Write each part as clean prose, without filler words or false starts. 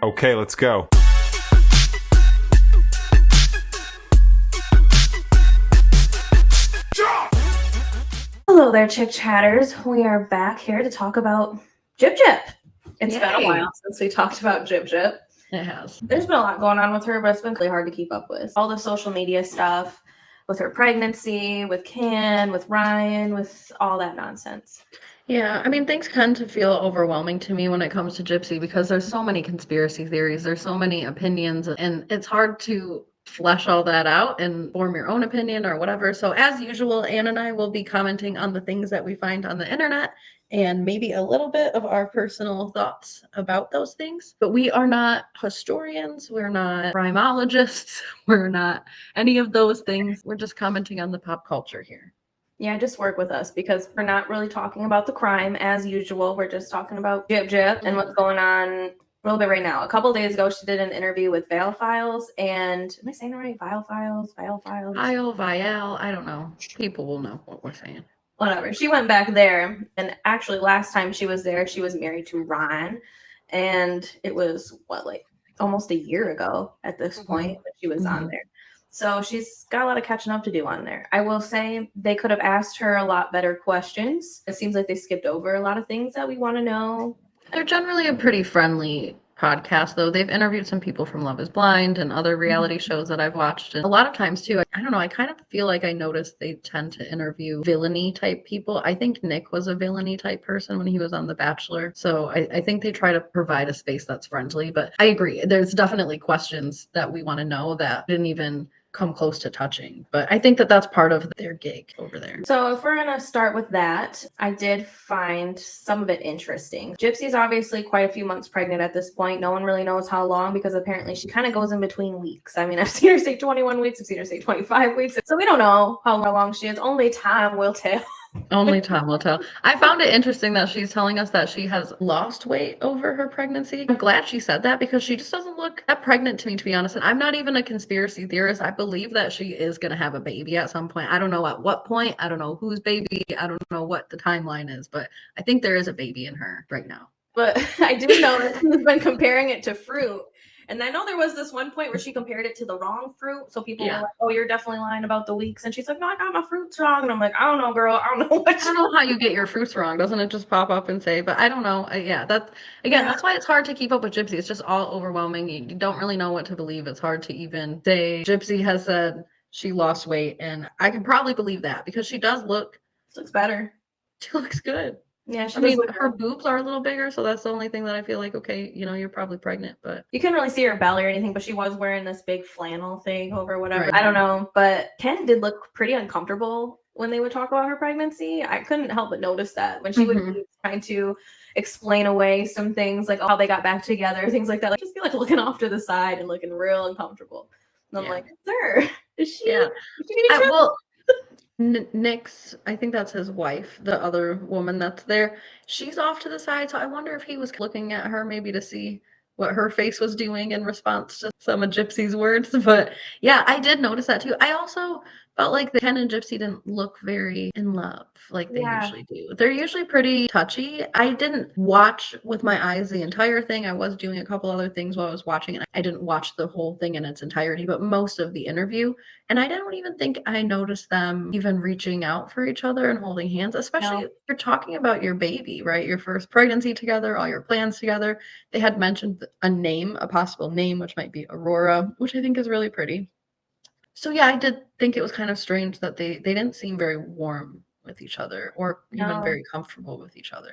Okay, let's go. Hello there, ChickChatters. We are back here to talk about Gyp. It's been a while since we talked about Gyp. It has. There's been a lot going on with her, but it's been really hard to keep up with. All the social media stuff, with her pregnancy, with Ken, with Ryan, with all that nonsense. Yeah, I mean, things tend to feel overwhelming to me when it comes to Gypsy because there's so many conspiracy theories, there's so many opinions, and it's hard to flesh all that out and form your own opinion or whatever. So, as usual, Anne and I will be commenting on the things that we find on the internet and maybe a little bit of our personal thoughts about those things. But we are not historians, we're not criminologists, we're not any of those things. We're just commenting on the pop culture here. Yeah, just work with us because we're not really talking about the crime as usual. We're just talking about Gyp and what's going on a little bit right now. A couple days ago, she did an interview with Vale Files, and am I saying it right? Vile Files? Vial, I don't know. People will know what we're saying. Whatever. She went back there, and actually, last time she was there, she was married to Ryan, and it was almost a year ago at this point that she was on there. So she's got a lot of catching up to do on there. I will say they could have asked her a lot better questions. It seems like they skipped over a lot of things that we want to know. They're generally a pretty friendly podcast, though. They've interviewed some people from Love is Blind and other reality shows that I've watched. And a lot of times, too, I don't know, I kind of feel like I noticed they tend to interview villainy type people. I think Nick was a villainy type person when he was on The Bachelor. So I think they try to provide a space that's friendly. But I agree. There's definitely questions that we want to know that didn't even come close to touching, but I think that that's part of their gig over there. So if we're gonna start with that, I did find some of it interesting. Gypsy's obviously quite a few months pregnant at this point. No one really knows how long because apparently she kind of goes in between weeks. I mean, I've seen her say 21 weeks, I've seen her say 25 weeks, so we don't know how long she is. Only time will tell. Only time will tell. I found it interesting that she's telling us that she has lost weight over her pregnancy. I'm glad she said that because she just doesn't look that pregnant to me, to be honest. And I'm not even a conspiracy theorist. I believe that she is going to have a baby at some point. I don't know at what point. I don't know whose baby. I don't know what the timeline is, but I think there is a baby in her right now. But I do know that she's been comparing it to fruit. And I know there was this one point where she compared it to the wrong fruit. So people were like, oh, you're definitely lying about the weeks. And she's like, no, I got my fruits wrong. And I'm like, I don't know, girl. I don't know I don't know how you get your fruits wrong. Doesn't it just pop up and say, but I don't know. That's why it's hard to keep up with Gypsy. It's just all overwhelming. You don't really know what to believe. It's hard to even say Gypsy has said she lost weight. And I can probably believe that because she does look. She looks better. She looks good. Yeah, her boobs are a little bigger, so that's the only thing that I feel like, okay, you're probably pregnant, but you couldn't really see her belly or anything, but she was wearing this big flannel thing over whatever. Right. I don't know, but Ken did look pretty uncomfortable when they would talk about her pregnancy. I couldn't help but notice that when she would be trying to explain away some things, like how they got back together, things like that. Like just be like looking off to the side and looking real uncomfortable. And I'm like, sir, is she? Yeah. Nick's, I think that's his wife, the other woman that's there. She's off to the side, so I wonder if he was looking at her maybe to see what her face was doing in response to some of Gypsy's words. But yeah, I did notice that too. I also felt like Ken and Gypsy didn't look very in love like they usually do. They're usually pretty touchy. I didn't watch with my eyes the entire thing. I was doing a couple other things while I was watching it. I didn't watch the whole thing in its entirety, but most of the interview. And I don't even think I noticed them even reaching out for each other and holding hands, especially if you're talking about your baby, right? Your first pregnancy together, all your plans together. They had mentioned a possible name, which might be Aurora, which I think is really pretty. So yeah, I did think it was kind of strange that they didn't seem very warm with each other or even very comfortable with each other.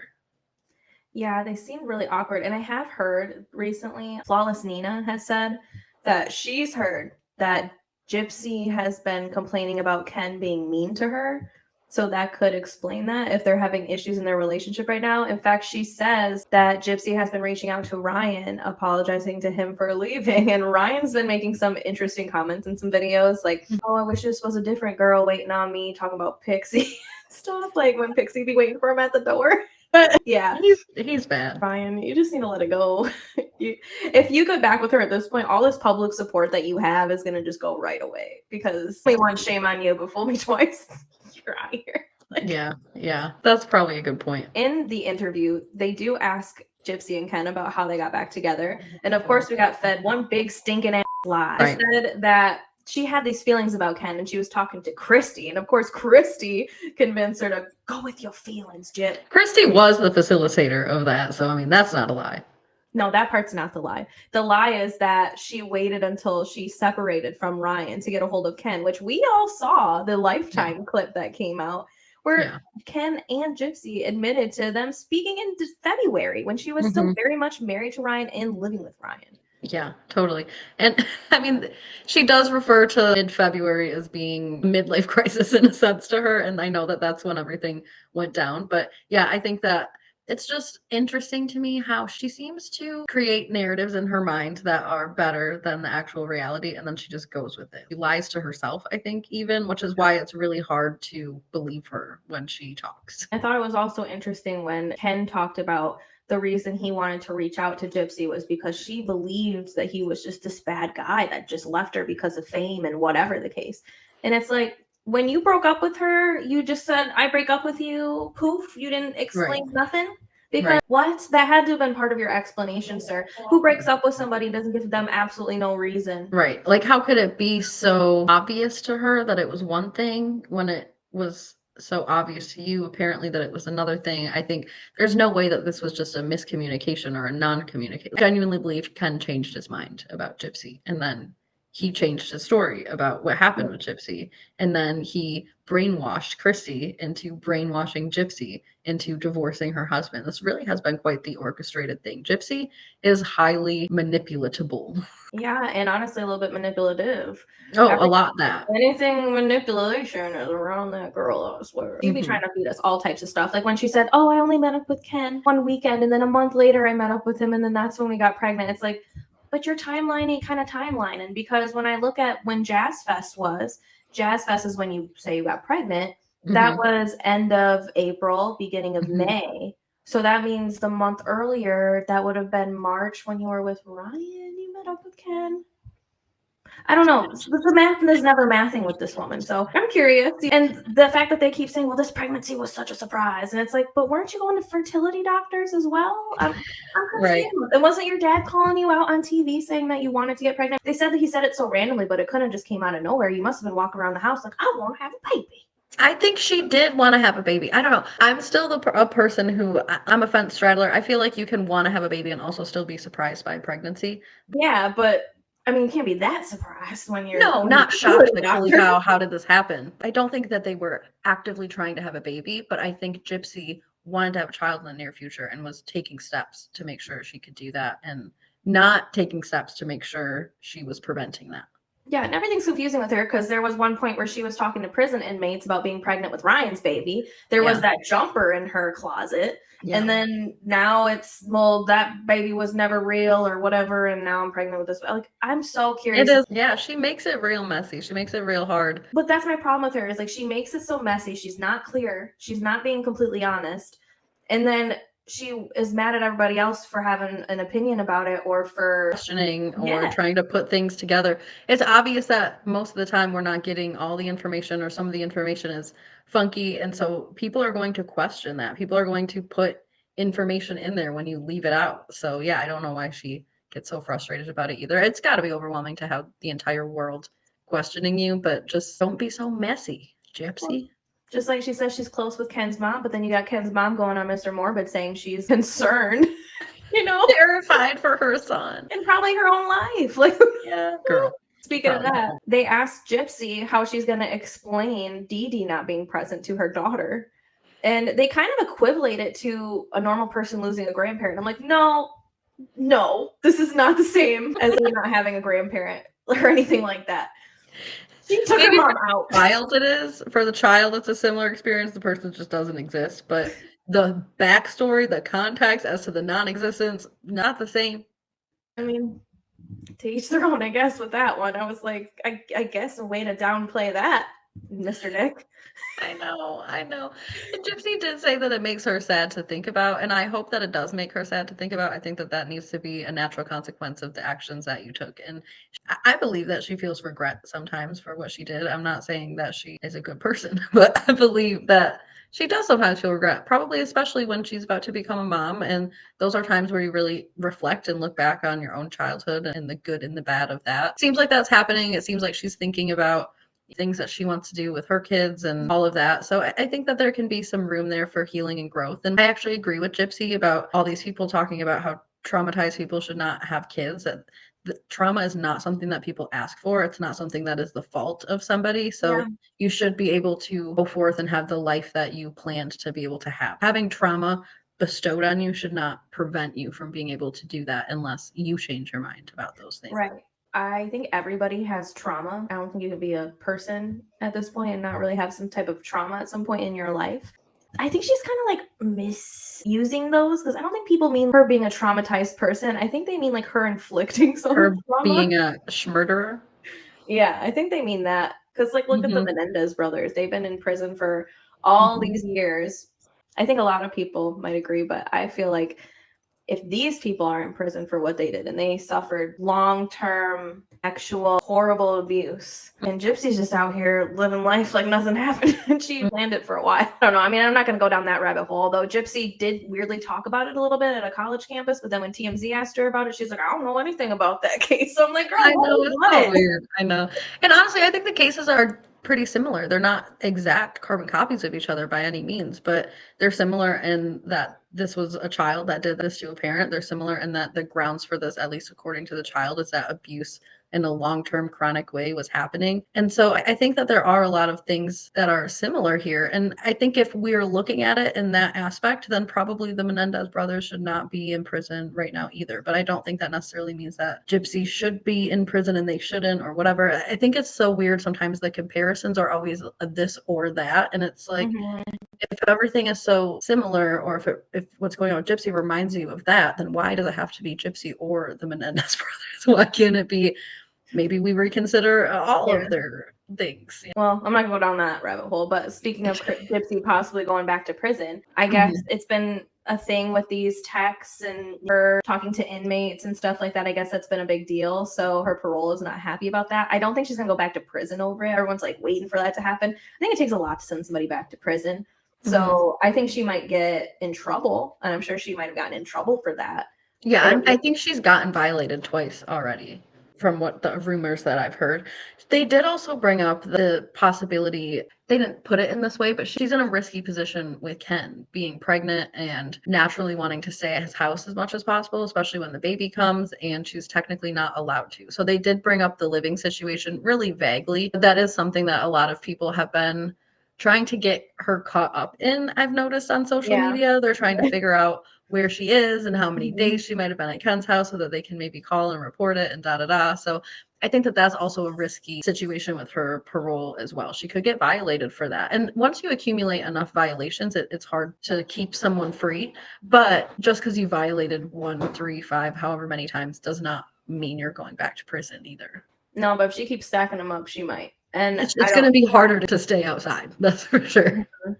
Yeah, they seemed really awkward. And I have heard recently, Flawless Nina has said that she's heard that Gypsy has been complaining about Ken being mean to her. So that could explain that if they're having issues in their relationship right now. In fact, she says that Gypsy has been reaching out to Ryan, apologizing to him for leaving. And Ryan's been making some interesting comments in some videos like, oh, I wish this was a different girl waiting on me, talking about Pixie stuff, like when Pixie be waiting for him at the door. But yeah, he's bad. Ryan, you just need to let it go. If you go back with her at this point, all this public support that you have is going to just go right away because we want shame on you, but fool me twice. You're out of here. Yeah, that's probably a good point. In the interview, they do ask Gypsy and Ken about how they got back together. And of course, we got fed one big stinking ass lie. Right. She said that she had these feelings about Ken and she was talking to Christy. And of course, Christy convinced her to go with your feelings, Gyp. Christy was the facilitator of that, so I mean, that's not a lie. No, that part's not the lie. The lie is that she waited until she separated from Ryan to get a hold of Ken, which we all saw the Lifetime clip that came out where Ken and Gypsy admitted to them speaking in February when she was still very much married to Ryan and living with Ryan. Yeah, totally. And I mean, she does refer to mid-February as being midlife crisis in a sense to her. And I know that that's when everything went down. But yeah, I think that it's just interesting to me how she seems to create narratives in her mind that are better than the actual reality. And then she just goes with it. She lies to herself, I think, even, which is why it's really hard to believe her when she talks. I thought it was also interesting when Ken talked about the reason he wanted to reach out to Gypsy was because she believed that he was just this bad guy that just left her because of fame and whatever the case. And it's like, when you broke up with her, you just said, I break up with you, poof, you didn't explain nothing. Because what? That had to have been part of your explanation, sir. Who breaks up with somebody doesn't give them absolutely no reason. Right. Like, how could it be so obvious to her that it was one thing when it was so obvious to you, apparently, that it was another thing? I think there's no way that this was just a miscommunication or a non-communication. I genuinely believe Ken changed his mind about Gypsy, and then he changed his story about what happened with Gypsy, and then he brainwashed Christy into brainwashing Gypsy into divorcing her husband. This really has been quite the orchestrated thing. Gypsy is highly manipulatable. Yeah, and honestly, a little bit manipulative. Oh, a lot that. Anything manipulation is around that girl, I swear. She'd be trying to feed us all types of stuff. Like when she said, oh, I only met up with Ken one weekend, and then a month later I met up with him, and then that's when we got pregnant. It's like, but your timeline ain't kind of timeline. And because when I look at when Jazz Fest is when you say you got pregnant. That was end of April, beginning of May. So that means the month earlier, that would have been March when you were with Ryan. You met up with Ken. I don't know. The math is never mathing with this woman. So I'm curious. And the fact that they keep saying, well, this pregnancy was such a surprise. And it's like, but weren't you going to fertility doctors as well? I'm confused. And wasn't your dad calling you out on TV saying that you wanted to get pregnant? They said that he said it so randomly, but it couldn't have just came out of nowhere. You must have been walking around the house like, I want to have a baby. I think she did want to have a baby. I don't know. I'm still a person who, I'm a fence straddler. I feel like you can want to have a baby and also still be surprised by pregnancy. Yeah, but I mean, you can't be that surprised when you're... No, not shocked. Like, holy cow, how did this happen? I don't think that they were actively trying to have a baby, but I think Gypsy wanted to have a child in the near future and was taking steps to make sure she could do that and not taking steps to make sure she was preventing that. Yeah, and everything's confusing with her because there was one point where she was talking to prison inmates about being pregnant with Ryan's baby. There was that jumper in her closet. Yeah. And then now it's, well, that baby was never real or whatever, and now I'm pregnant with this. Like, I'm so curious. It is. Yeah, she makes it real messy. She makes it real hard. But that's my problem with her is, like, she makes it so messy. She's not clear. She's not being completely honest. And then she is mad at everybody else for having an opinion about it or for questioning or trying to put things together. It's obvious that most of the time we're not getting all the information or some of the information is funky. And so people are going to question that. People are going to put information in there when you leave it out. So yeah, I don't know why she gets so frustrated about it either. It's got to be overwhelming to have the entire world questioning you, but just don't be so messy, Gypsy. Just like she says she's close with Ken's mom, but then you got Ken's mom going on Mr. Morbid saying she's concerned, you know, terrified for her son and probably her own life. Like, yeah, girl. Speaking of that, they asked Gypsy how she's going to explain Dee Dee not being present to her daughter. And they kind of equivalate it to a normal person losing a grandparent. I'm like, no, this is not the same as not having a grandparent or anything like that. She took her mom out. Child it is. For the child, it's a similar experience. The person just doesn't exist. But the backstory, the context as to the non-existence, not the same. I mean, to each their own, I guess, with that one. I was like, I guess a way to downplay that, Mr. Nick. I know. And Gypsy did say that it makes her sad to think about, and I hope that it does make her sad to think about. I think that needs to be a natural consequence of the actions that you took. And I believe that she feels regret sometimes for what she did. I'm not saying that she is a good person, but I believe that She does sometimes feel regret, probably especially when she's about to become a mom. And those are times where you really reflect and look back on your own childhood and the good and the bad of that. Seems like that's happening. It seems like she's thinking about things that she wants to do with her kids and all of that. So I think that there can be some room there for healing and growth. And I actually agree with Gypsy about all these people talking about how traumatized people should not have kids. That the trauma is not something that people ask for. It's not something that is the fault of somebody. So Yeah. you should be able to go forth and have the life that you planned to be able to have. Having trauma bestowed on you should not prevent you from being able to do that unless you change your mind about those things. Right. I think everybody has trauma. I don't think you could be a person at this point and not really have some type of trauma at some point in your life. I think she's kind of like misusing those because I don't think people mean her being a traumatized person. I think they mean like her inflicting some Her trauma. being a schmurderer. Yeah, I think they mean that because like look at the Mhm, Menendez brothers. They've been in prison for all mhm. these years. I think a lot of people might agree, but I feel like if these people are in prison for what they did and they suffered long-term actual horrible abuse and Gypsy's just out here living life like nothing happened and she planned it for a while. I don't know. I mean, I'm not going to go down that rabbit hole, though. Gypsy did weirdly talk about it a little bit at a college campus, but then when TMZ asked her about it, she's like, I don't know anything about that case. So I'm like, girl, I know, it's so what? weird. I know. And honestly, I think the cases are pretty similar. They're not exact carbon copies of each other by any means, but they're similar in that this was a child that did this to a parent. They're similar in that the grounds for this, at least according to the child, is that abuse in a long-term chronic way was happening. And so I think that there are a lot of things that are similar here. And I think if we're looking at it in that aspect, then probably the Menendez brothers should not be in prison right now either. But I don't think that necessarily means that Gypsy should be in prison and they shouldn't or whatever. I think it's so weird sometimes the comparisons are always a this or that. And it's like, Mhm. if everything is so similar, or if what's going on with Gypsy reminds you of that, then why does it have to be Gypsy or the Menendez brothers? Why can't it be maybe we reconsider all Yeah. of their things? Well, I'm not gonna go down that rabbit hole, but speaking of Gypsy possibly going back to prison, I guess Mhm. it's been a thing with these texts and her talking to inmates and stuff like that. I guess that's been a big deal. So her parole is not happy about that. I don't think she's gonna go back to prison over it. Everyone's like waiting for that to happen. I think it takes a lot to send somebody back to prison. Mhm. So I think she might get in trouble, and I'm sure she might have gotten in trouble for that. Yeah, I don't I think she's gotten violated twice already from what the rumors that I've heard. They did also bring up the possibility, they didn't put it in this way, but she's in a risky position with Ken being pregnant and naturally wanting to stay at his house as much as possible, especially when the baby comes, and she's technically not allowed to. So they did bring up the living situation really vaguely. That is something that a lot of people have been trying to get her caught up in, I've noticed on social yeah. media. They're trying to figure out where she is and how many Mhm. days she might have been at Ken's house so that they can maybe call and report it and da da da. So I think that that's also a risky situation with her parole as well. She could get violated for that. And once you accumulate enough violations, it's hard to keep someone free. But just because you violated one, three, five, however many times does not mean you're going back to prison either. No, but if she keeps stacking them up, she might. And It's I going to don't. be harder to stay outside. That's for sure. Mhm.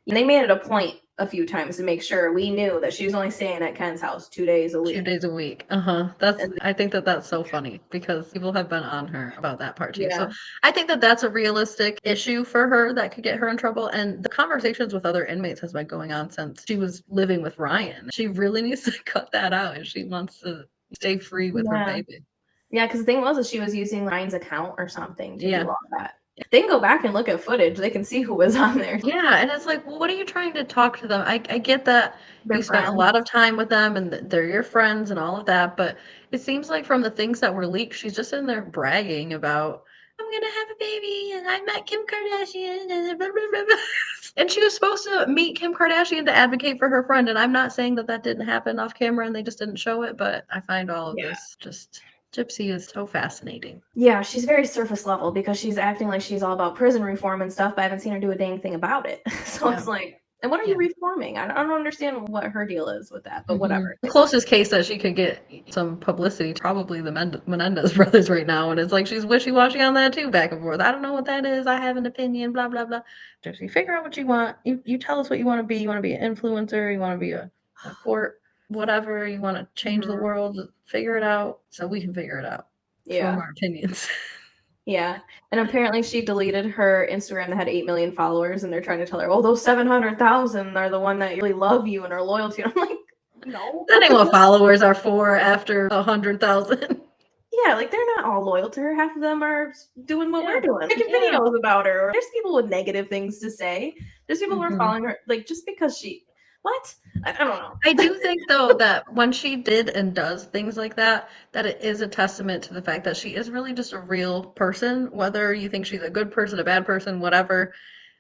And they made it a point a few times to make sure we knew that she was only staying at Ken's house 2 days a 2 week. days a week. Uh-huh. That's And I think that that's so funny because people have been on her about that part too. So yeah, I think that that's a realistic issue for her that could get her in trouble. And the conversations with other inmates has been going on since she was living with Ryan. She really needs to cut that out if she wants to stay free with her yeah, baby. yeah. Because the thing was, that she was using Ryan's account or something to do Yeah. all that. They can go back and look at footage. They can see who was on there. Yeah, and it's like, well, what are you trying to talk to them? I get that Their you spent a lot friends. of time with them and they're your friends and all of that, but it seems like from the things that were leaked, she's just in there bragging about, I'm gonna have a baby and I met Kim Kardashian and blah, blah, blah, blah. And she was supposed to meet Kim Kardashian to advocate for her friend. And I'm not saying that that didn't happen off camera and they just didn't show it, but I find all of Yeah. this just Gypsy is so fascinating. Yeah, she's very surface level because she's acting like she's all about prison reform and stuff, but I haven't seen her do a dang thing about it. So Yeah. it's like, and what are you Yeah. reforming? I don't understand what her deal is with that, but Mhm. whatever. The closest case that she could get some publicity, probably the Menendez brothers right now, and it's like she's wishy-washy on that too, back and forth. I don't know what that is. I have an opinion. Blah blah blah. Just you figure out what you want. You tell us what you want to be. You want to be an influencer. You want to be a court, whatever. You want to change the Mhm. world. Figure it out so we can figure it out. Form Yeah. our opinions. Yeah. And apparently she deleted her Instagram that had 8 million followers, and they're trying to tell her, oh, those 700,000 are the one that really love you and are loyal to you. I'm like, no. That ain't what followers are for after 100,000. Yeah, like they're not all loyal to her. Half of them are doing what Yeah. we're doing, making Yeah. videos about her. There's people with negative things to say. There's people who are following her, like just because she. What? I don't know. I do think though that when she did and does things like that it is a testament to the fact that she is really just a real person, whether you think she's a good person, a bad person, whatever.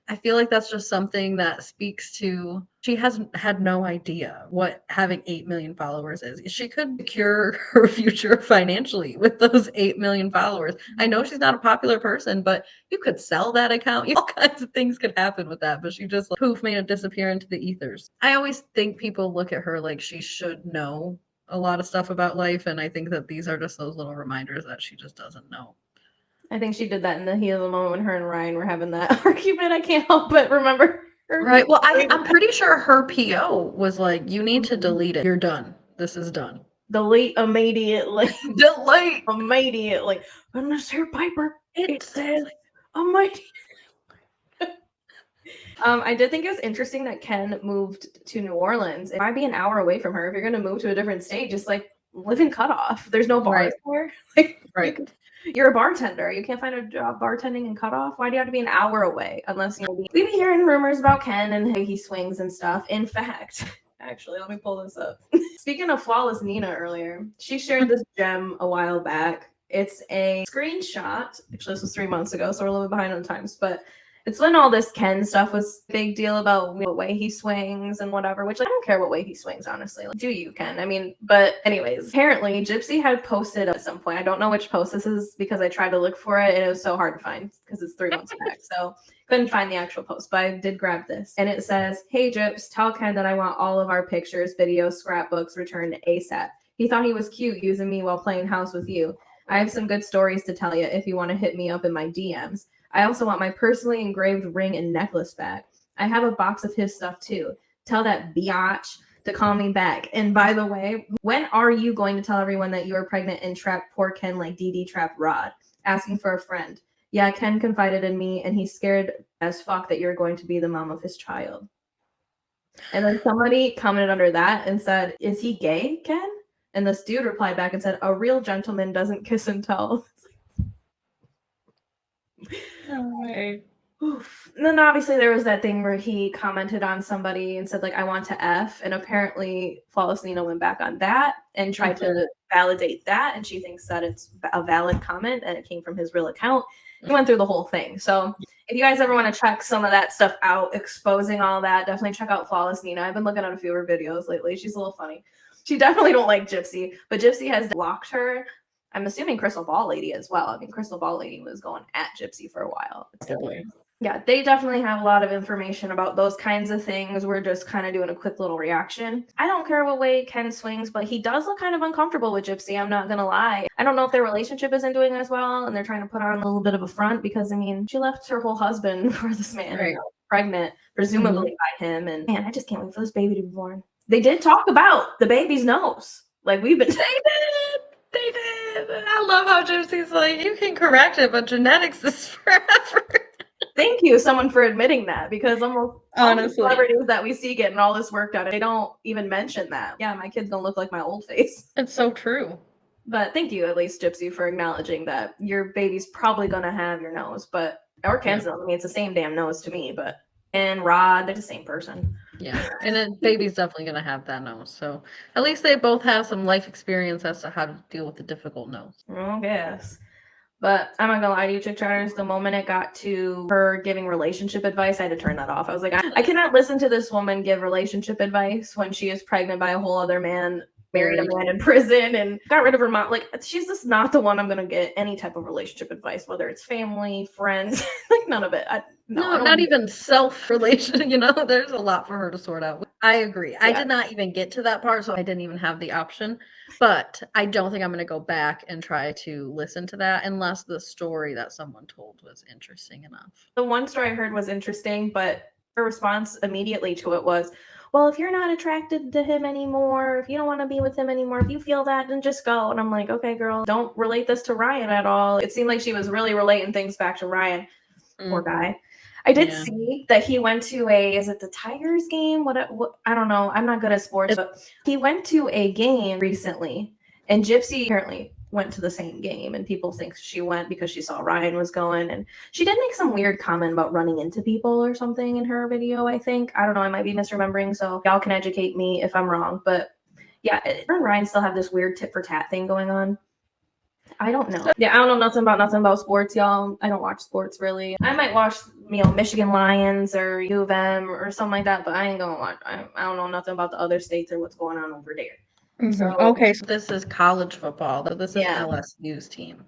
I feel like that's just something that speaks to she hasn't had no idea what having 8 million followers is. She could secure her future financially with those 8 million followers. I know she's not a popular person, but you could sell that account. All kinds of things could happen with that, but she just like, poof made it disappear into the ethers. I always think people look at her like she should know a lot of stuff about life, and I think that these are just those little reminders that she just doesn't know. I think she did that in the heat of the moment when her and Ryan were having that argument. I can't help but remember her. Right. Well, I'm pretty sure her PO was like, you need to delete it. You're done. This is done. Delete immediately. Delete. Immediately. Unless Sir Piper. It says immediately. I did think it was interesting that Ken moved to New Orleans. It might be an hour away from her. If you're going to move to a different state, just like live in Cutoff. There's no bars there. Like, right. You're a bartender. You can't find a job bartending in Cutoff. Why do you have to be an hour away? Unless we be hearing rumors about Ken and how he swings and stuff. In fact, actually, let me pull this up. Speaking of Flawless Nina earlier, she shared this gem a while back. It's a screenshot. Actually, this was 3 months ago, so we're a little bit behind on times, but it's when all this Ken stuff was a big deal about what way he swings and whatever, which I don't care what way he swings, honestly. Like, do you, Ken? I mean, but anyways, apparently Gypsy had posted at some point. I don't know which post this is because I tried to look for it and it was so hard to find because it's 3 months back. So couldn't find the actual post, but I did grab this. And it says, hey, Gyps, tell Ken that I want all of our pictures, videos, scrapbooks returned ASAP. He thought he was cute using me while playing house with you. I have some good stories to tell you if you want to hit me up in my DMs. I also want my personally engraved ring and necklace back. I have a box of his stuff too. Tell that biatch to call me back. And by the way, when are you going to tell everyone that you are pregnant and trap poor Ken like Dee Dee trapped Rod? Asking for a friend. Yeah, Ken confided in me and he's scared as fuck that you're going to be the mom of his child. And then somebody commented under that and said, is he gay, Ken? And this dude replied back and said, a real gentleman doesn't kiss and tell. No way. Oof. And then obviously there was that thing where he commented on somebody and said like I want to F, and apparently Flawless Nina went back on that and tried to validate that, and she thinks that it's a valid comment and it came from his real account. He went through the whole thing. So if you guys ever want to check some of that stuff out, exposing all that, definitely check out Flawless Nina. I've been looking at a few of her videos lately. She's a little funny. She definitely don't like Gypsy, but Gypsy has blocked her. I'm assuming Crystal Ball Lady as well. I mean, Crystal Ball Lady was going at Gypsy for a while. Yeah, they definitely have a lot of information about those kinds of things. We're just kind of doing a quick little reaction. I don't care what way Ken swings, but he does look kind of uncomfortable with Gypsy. I'm not going to lie. I don't know if their relationship isn't doing as well and they're trying to put on a little bit of a front because, I mean, she left her whole husband for this man, and pregnant, presumably by him. And man, I just can't wait for this baby to be born. They did talk about the baby's nose. Like we've been. They did. I love how Gypsy's like, you can correct it, but genetics is forever. Thank you, someone, for admitting that, because almost all the Honestly. celebrities that we see getting all this work done, they don't even mention that. Yeah, my kids don't look like my old face. It's so true. But thank you, at least, Gypsy, for acknowledging that your baby's probably going to have your nose, but or Ken's nose. I mean, it's the same damn nose to me, but and Rod, they're the same person. Yeah, and then baby's definitely going to have that nose. So at least they both have some life experience as to how to deal with the difficult nose. I guess. But I'm not gonna lie to you, ChickChatters, the moment it got to her giving relationship advice, I had to turn that off. I was like, I cannot listen to this woman give relationship advice when she is pregnant by a whole other man, married a man in prison, and got rid of her mom. Like, she's just not the one I'm gonna get any type of relationship advice, whether it's family, friends, like none of it. No, not even self-relation, there's a lot for her to sort out. I agree. I did not even get to that part, so I didn't even have the option. But I don't think I'm going to go back and try to listen to that unless the story that someone told was interesting enough. The one story I heard was interesting, but her response immediately to it was, well, if you're not attracted to him anymore, if you don't want to be with him anymore, if you feel that, then just go. And I'm like, okay, girl, don't relate this to Ryan at all. It seemed like she was really relating things back to Ryan. Poor guy. I did Yeah. see that he went to is it the Tigers game? What I don't know. I'm not good at sports, but he went to a game recently, and Gypsy apparently went to the same game, and people think she went because she saw Ryan was going, and she did make some weird comment about running into people or something in her video, I think. I don't know, I might be misremembering, so y'all can educate me if I'm wrong, but yeah, her and Ryan still have this weird tit for tat thing going on. I don't know. Yeah, I don't know nothing about sports, y'all. I don't watch sports really. I might watch, Michigan Lions or U of M or something like that, but I ain't gonna watch. I don't know nothing about the other states or what's going on over there. So Okay, so this is college football. So this is yeah, LSU's team.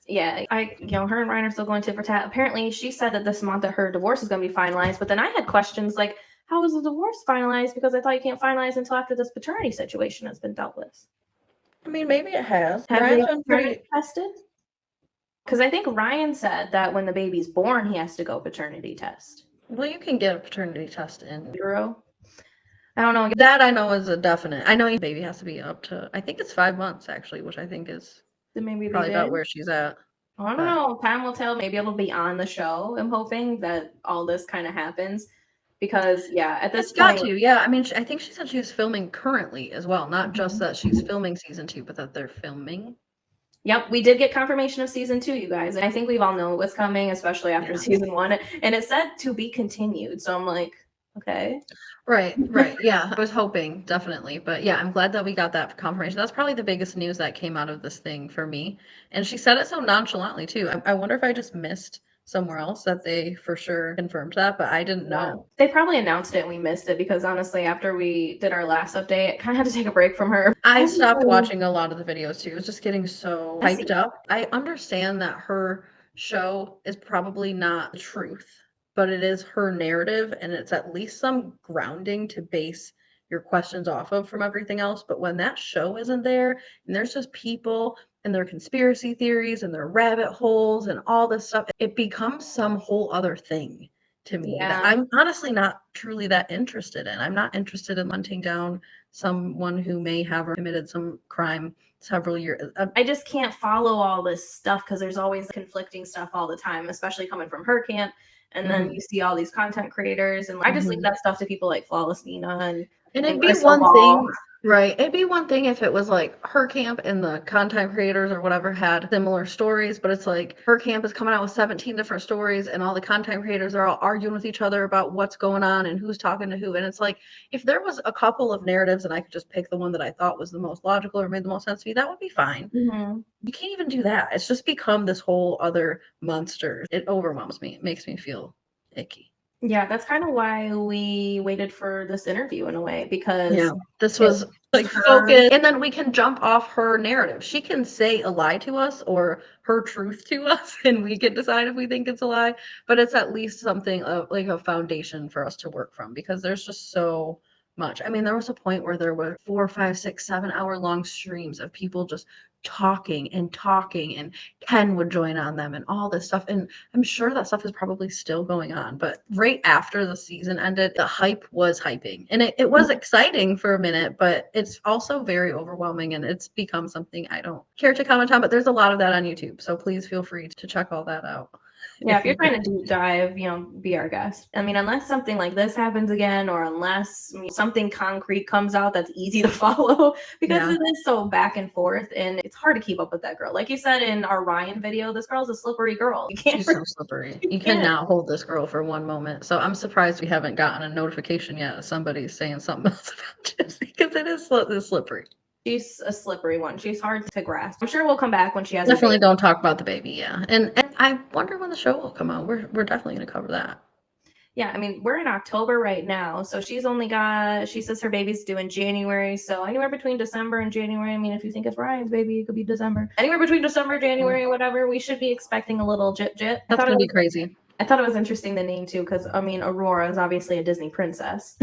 yeah. Her and Ryan are still going tit for tat. Apparently, she said that this month that her divorce is gonna be finalized, but then I had questions like, how is the divorce finalized? Because I thought you can't finalize until after this paternity situation has been dealt with. I mean, maybe it has. Have they Ryan's been paternity pretty. tested? Because I think Ryan said that when the baby's born, he has to go paternity test. Well, you can get a paternity test in. Euro. I don't know. That I know is a definite. I know your baby has to be up to, I think it's 5 months actually, which I think is Maybe they probably about did. where she's at. I don't But know. Time will tell. Maybe it'll be on the show. I'm hoping that all this kind of happens because, yeah, at this it's got point, to, yeah. I mean, I think she said she was filming currently as well, not just Mhm. that she's filming season 2, but that they're filming. Yep, we did get confirmation of season 2, you guys. I think we've all known what's coming, especially after Yeah. season 1. And it said to be continued. So I'm like, okay. Right. Yeah, I was hoping definitely, but yeah, I'm glad that we got that confirmation. That's probably the biggest news that came out of this thing for me. And she said it so nonchalantly too. I wonder if I just missed somewhere else that they for sure confirmed that, but I didn't Yeah. know. They probably announced it and we missed it because honestly, after we did our last update, I kind of had to take a break from her. I stopped watching a lot of the videos too. It was just getting so I see. hyped up. I understand that her show is probably not the truth, but it is her narrative and it's at least some grounding to base your questions off of from everything else. But when that show isn't there and there's just people and their conspiracy theories and their rabbit holes and all this stuff, it becomes some whole other thing to me that Yeah. I'm honestly not truly that interested in. I'm not interested in hunting down someone who may have committed some crime several years. I just can't follow all this stuff because there's always conflicting stuff all the time, especially coming from her camp. And then you see all these content creators, and I just leave that stuff to people like Flawless Nina And and it'd be Crystal one Ball. thing, right? It'd be one thing if it was like her camp and the content creators or whatever had similar stories, but it's like her camp is coming out with 17 different stories and all the content creators are all arguing with each other about what's going on and who's talking to who. And it's like, if there was a couple of narratives and I could just pick the one that I thought was the most logical or made the most sense to me, that would be fine. Mm-hmm. You can't even do that. It's just become this whole other monster. It overwhelms me. It makes me feel icky. Yeah, that's kind of why we waited for this interview in a way because Yeah, this it was like was her. focused, and then we can jump off her narrative. She can say a lie to us or her truth to us, and we can decide if we think it's a lie. But it's at least something of like a foundation for us to work from because there's just so much. I mean, there was a point where there were 4, 5, 6, 7 hour long streams of people just talking, and Ken would join on them and all this stuff. And I'm sure that stuff is probably still going on. But right after the season ended, the hype was hyping. And it was exciting for a minute, but it's also very overwhelming and it's become something I don't care to comment on. But there's a lot of that on YouTube. So please feel free to check all that out. Yeah, if you're trying to deep dive, be our guest. I mean, unless something like this happens again, or unless something concrete comes out that's easy to follow, because Yeah. it is so back and forth, and it's hard to keep up with that girl. Like you said in our Ryan video, this girl's a slippery girl. You can't. She's so slippery. You can't. cannot hold this girl for one moment. So I'm surprised we haven't gotten a notification yet. Somebody's saying something else about Gypsy because it is slippery. She's a slippery one. She's hard to grasp. I'm sure we'll come back when she has Definitely a baby. don't talk about the baby, yeah. And I wonder when the show will come out. We're definitely gonna cover that. Yeah, I mean, we're in October right now, so she says her baby's due in January, so anywhere between December and January. I mean, if you think it's Ryan's baby, it could be December. Anywhere between December, January, whatever, we should be expecting a little jit jit. That's gonna be crazy. I thought it was interesting the name too, because I mean, Aurora is obviously a Disney princess.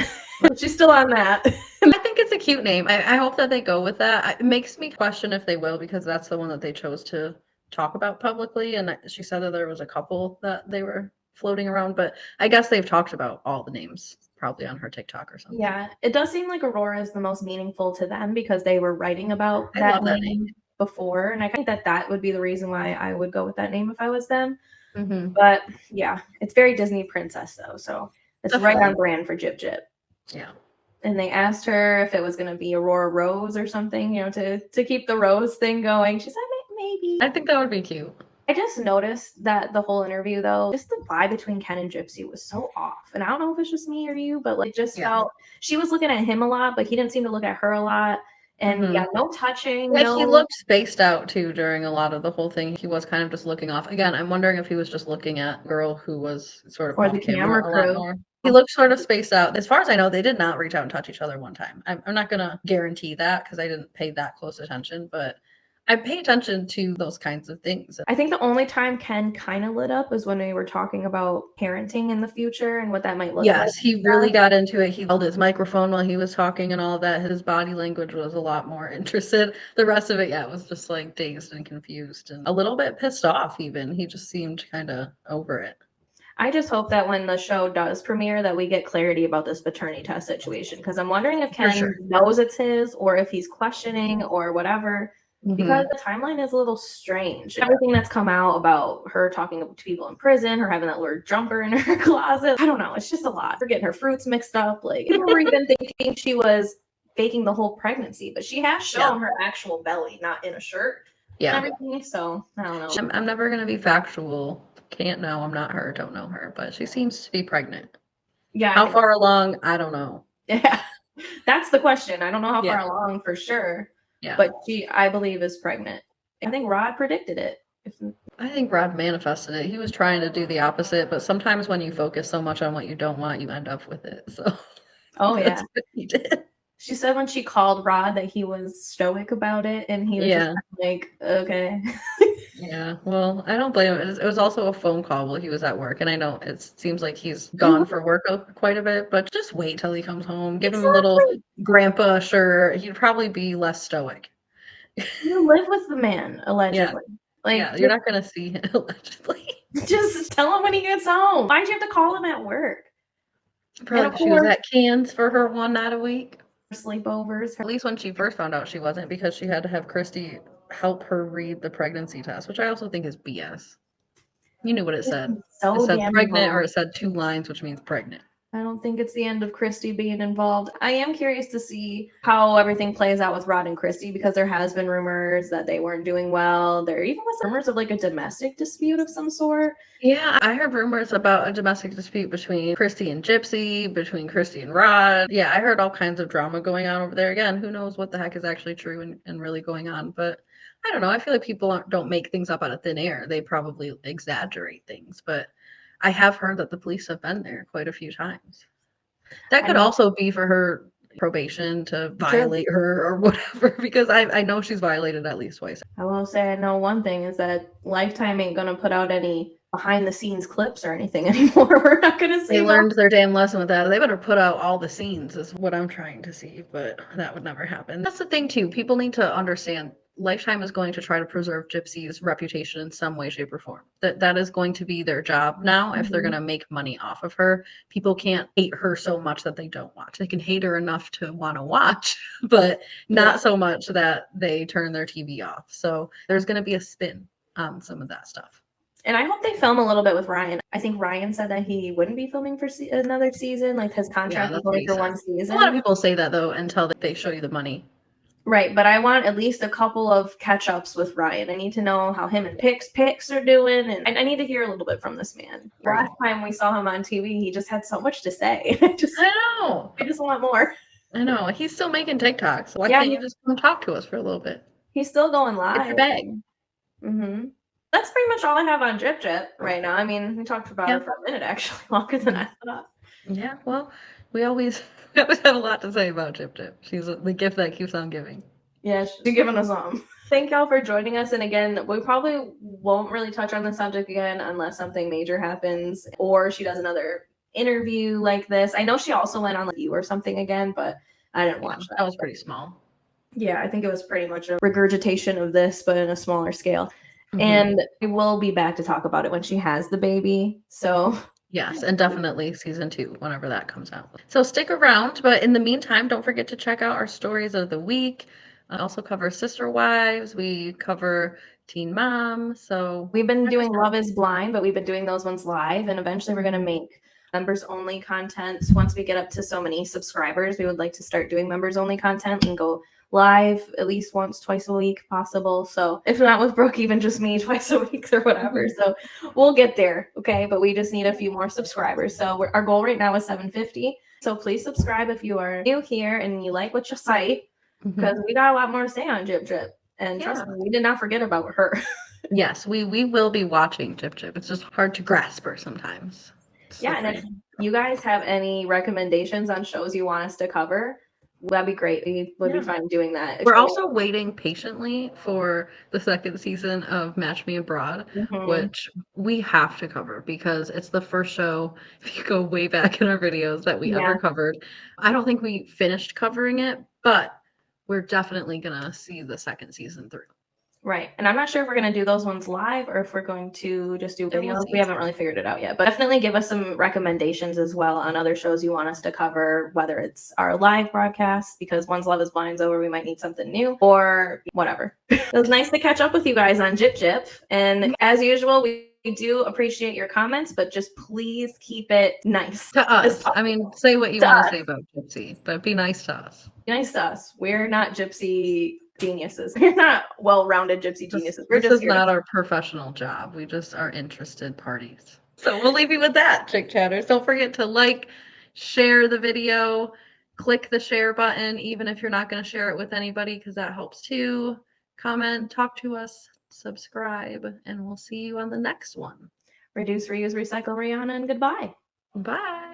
She's still on that. I think it's a cute name. I hope that they go with that. It makes me question if they will because that's the one that they chose to talk about publicly. And she said that there was a couple that they were floating around, but I guess they've talked about all the names probably on her TikTok or something. Yeah, it does seem like Aurora is the most meaningful to them because they were writing about I that love that name before, and I think that that would be the reason why I would go with that name if I was them. name. But yeah, it's very Disney princess though, so it's right on Definitely. brand for Jip Jip. Yeah. And they asked her if it was going to be Aurora Rose or something, to keep the Rose thing going. She said maybe. I think that would be cute. I just noticed that the whole interview, though, just the vibe between Ken and Gypsy was so off. And I don't know if it's just me or you, but like, just felt she was looking at him a lot, but he didn't seem to look at her a lot. And yeah, no touching. Yeah, he No, looked spaced out too during a lot of the whole thing. He was kind of just looking off. Again, I'm wondering if he was just looking at the girl who was sort of or the off camera camera a lot crew. more. He looked sort of spaced out. As far as I know, they did not reach out and touch each other one time. I'm not going to guarantee that because I didn't pay that close attention, but I pay attention to those kinds of things. I think the only time Ken kind of lit up was when we were talking about parenting in the future and what that might look like. Yes, he really got into it. He held his microphone while he was talking and all of that. His body language was a lot more interested. The rest of it, yeah, was just like dazed and confused and a little bit pissed off even. He just seemed kind of over it. I just hope that when the show does premiere that we get clarity about this paternity test situation because I'm wondering if Ken knows it's his or if he's questioning or whatever. Because the timeline is a little strange. Everything that's come out about her talking to people in prison, her having that little jumper in her closet. I don't know. It's just a lot. Her getting her fruits mixed up. Like, people were even thinking she was faking the whole pregnancy, but she has shown her actual belly, not in a shirt. Yeah. And everything. So, I don't know. I'm never going to be factual. Can't know. I'm not her. Don't know her. But she seems to be pregnant. Yeah. How far along? I don't know. Yeah. That's the question. I don't know how far along for sure. Yeah. But she, I believe, is pregnant. I think Rod predicted it. I think Rod manifested it. He was trying to do the opposite, but sometimes when you focus so much on what you don't want, you end up with it. So, that's what he did. She said when she called Rod that he was stoic about it, and he was just like, okay. Yeah, well, I don't blame him. It was also a phone call while he was at work, and I know it seems like he's gone for work quite a bit, but just wait till he comes home. Give him a little grandpa shirt. He'd probably be less stoic. You live with the man, allegedly. Yeah, you're not going to see him, allegedly. Just tell him when he gets home. Why'd you have to call him at work? Probably she was at Cannes for her one night a week. Sleepovers. At least when she first found out she wasn't, because she had to have Christy help her read the pregnancy test, which I also think is BS. You knew what it said. It said pregnant, or it said 2 lines, which means pregnant. I don't think it's the end of Christy being involved. I am curious to see how everything plays out with Rod and Christy because there has been rumors that they weren't doing well. There even was rumors of like a domestic dispute of some sort. Yeah, I heard rumors about a domestic dispute between Christy and Gypsy, between Christy and Rod. Yeah, I heard all kinds of drama going on over there. Again, who knows what the heck is actually true and really going on. But I don't know. I feel like people don't make things up out of thin air. They probably exaggerate things. But I have heard that the police have been there quite a few times. That could also be for her probation to violate her or whatever, because I know she's violated at least twice. I will say I know one thing is that Lifetime ain't gonna put out any behind the scenes clips or anything anymore. We're not gonna see. They learned their damn lesson with that. They better put out all the scenes is what I'm trying to see, but that would never happen. That's the thing too. People need to understand Lifetime is going to try to preserve Gypsy's reputation in some way, shape, or form. That is going to be their job now. If they're going to make money off of her, people can't hate her so much that they don't watch. They can hate her enough to want to watch, but not so much that they turn their TV off. So there's going to be a spin on some of that stuff. And I hope they film a little bit with Ryan. I think Ryan said that he wouldn't be filming for another season. Like his contract was only for one season. A lot of people say that though until they show you the money. Right, but I want at least a couple of catch-ups with Ryan. I need to know how him and Pix are doing, and I need to hear a little bit from this man. Last time we saw him on TV, he just had so much to say. I know. I just want more. I know. He's still making TikToks. Why can't you just come talk to us for a little bit? He's still going live. Get your bag. Mm-hmm. That's pretty much all I have on Jip Jip right now. I mean, we talked about it for a minute, actually, longer than I thought. Yeah, well, we always have a lot to say about Jip Jip. She's the gift that keeps on giving. Yeah, she's giving us some. Thank y'all for joining us. And again, we probably won't really touch on the subject again unless something major happens or she does another interview like this. I know she also went on like You or something again, but I didn't watch that. That was pretty small. Yeah, I think it was pretty much a regurgitation of this, but in a smaller scale. And we will be back to talk about it when she has the baby. So Yes, and definitely season 2, whenever that comes out. So stick around, but in the meantime, don't forget to check out our stories of the week. I also cover Sister Wives. We cover Teen Mom. So we've been check us doing out. Love is Blind, but we've been doing those ones live. And eventually we're going to make members only content. Once we get up to so many subscribers, we would like to start doing members only content and go live at least once, twice a week possible. So if not with Brooke, even just me twice a week or whatever. So we'll get there. Okay. But we just need a few more subscribers. So our goal right now is 750. So please subscribe if you are new here and you like what you cite, because we got a lot more to say on Jip Jip. And trust me, we did not forget about her. Yes, we will be watching Jip Jip. It's just hard to grasp her sometimes. Yeah, and if you guys have any recommendations on shows you want us to cover, that'd be great. We would be fine doing that. We're also waiting patiently for the second season of Match Me Abroad, which we have to cover because it's the first show, if you go way back in our videos, that we ever covered. I don't think we finished covering it, but we're definitely going to see the second season through. Right. And I'm not sure if we're going to do those ones live or if we're going to just do videos. We haven't really figured it out yet. But definitely give us some recommendations as well on other shows you want us to cover, whether it's our live broadcast, because once Love is Blind's over, we might need something new or whatever. It was nice to catch up with you guys on Jip Jip. And as usual, we do appreciate your comments, but just please keep it nice. To us. I mean, say what you want to say about Gypsy, but be nice to us. Be nice to us. We're not Gypsy geniuses. We're not well-rounded Gypsy geniuses. We're this just is not our professional job. We just are interested parties. So we'll leave you with that, Chick Chatters. Don't forget to like, share the video, click the share button, even if you're not going to share it with anybody, because that helps too. Comment, talk to us, subscribe, and we'll see you on the next one. Reduce, reuse, recycle, Rihanna, and goodbye. Bye.